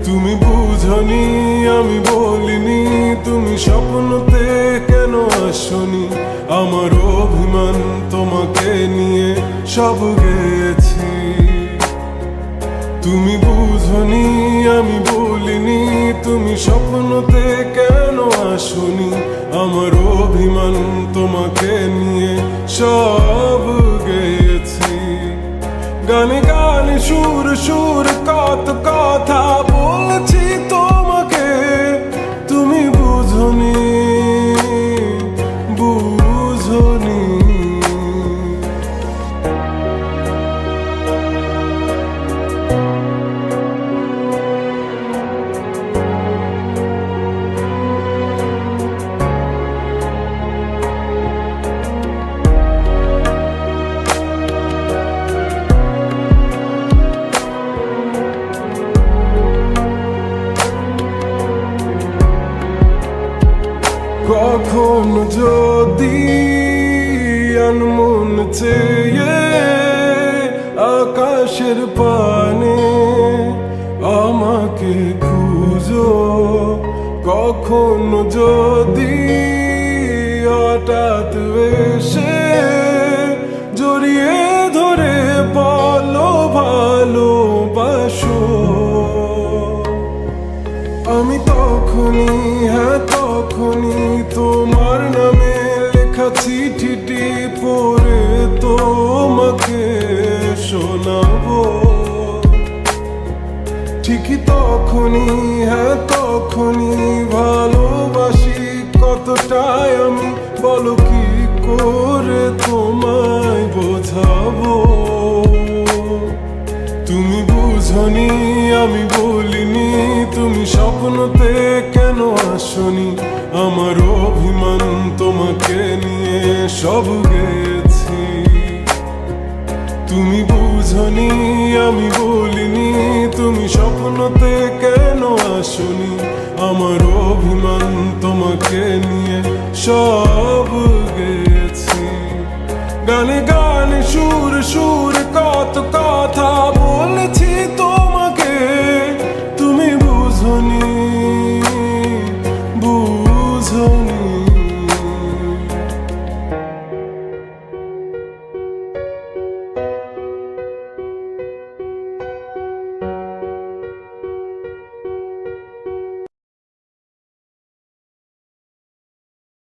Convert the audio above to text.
তুমি বুঝনি আমি বলিনি, তুমি স্বপ্নতে কেন আসনি? আমার অভিমান তোমাকে নিয়ে সব গেছি। তুমি বুঝনি আমি বলিনি, তুমি স্বপ্নতে কেন আসনি? আমার অভিমান তোমাকে নিয়ে সব গেছি। গানে গানে সুর সুর কত কথা বলছি তোমাকে, তুমি বুঝনি বুঝনি। কখনো যদি আনমন চেয়ে আকাশের পানে আমাকে খুঁজো, কখনো যদি হঠাৎ এসে জড়িয়ে ধরে বলো ভালোবাসো, আমি তখনই হ্যাঁ তখনই তোমার নামে লেখা চিঠিটি পড়ে তোমাকে শোনাবো। ঠিকই তখনই হ্যাঁ তখনই ভালোবাসি কতটাই আমি, বলো কি করে তোমায় বোঝাবো? তুমি বুঝনি আমি বলিনি, তুমি স্বপ্নতে কেন আসনি? আমার অভিমান তোমাকে নিয়ে সব গেছি। তুমি বুঝনি আমি বলিনি, তুমি স্বপ্নতে কেন আসনি? আমার অভিমান তোমাকে নিয়ে সব গেছি। গানে গানে সুর সুর কত কথা বলেছি তো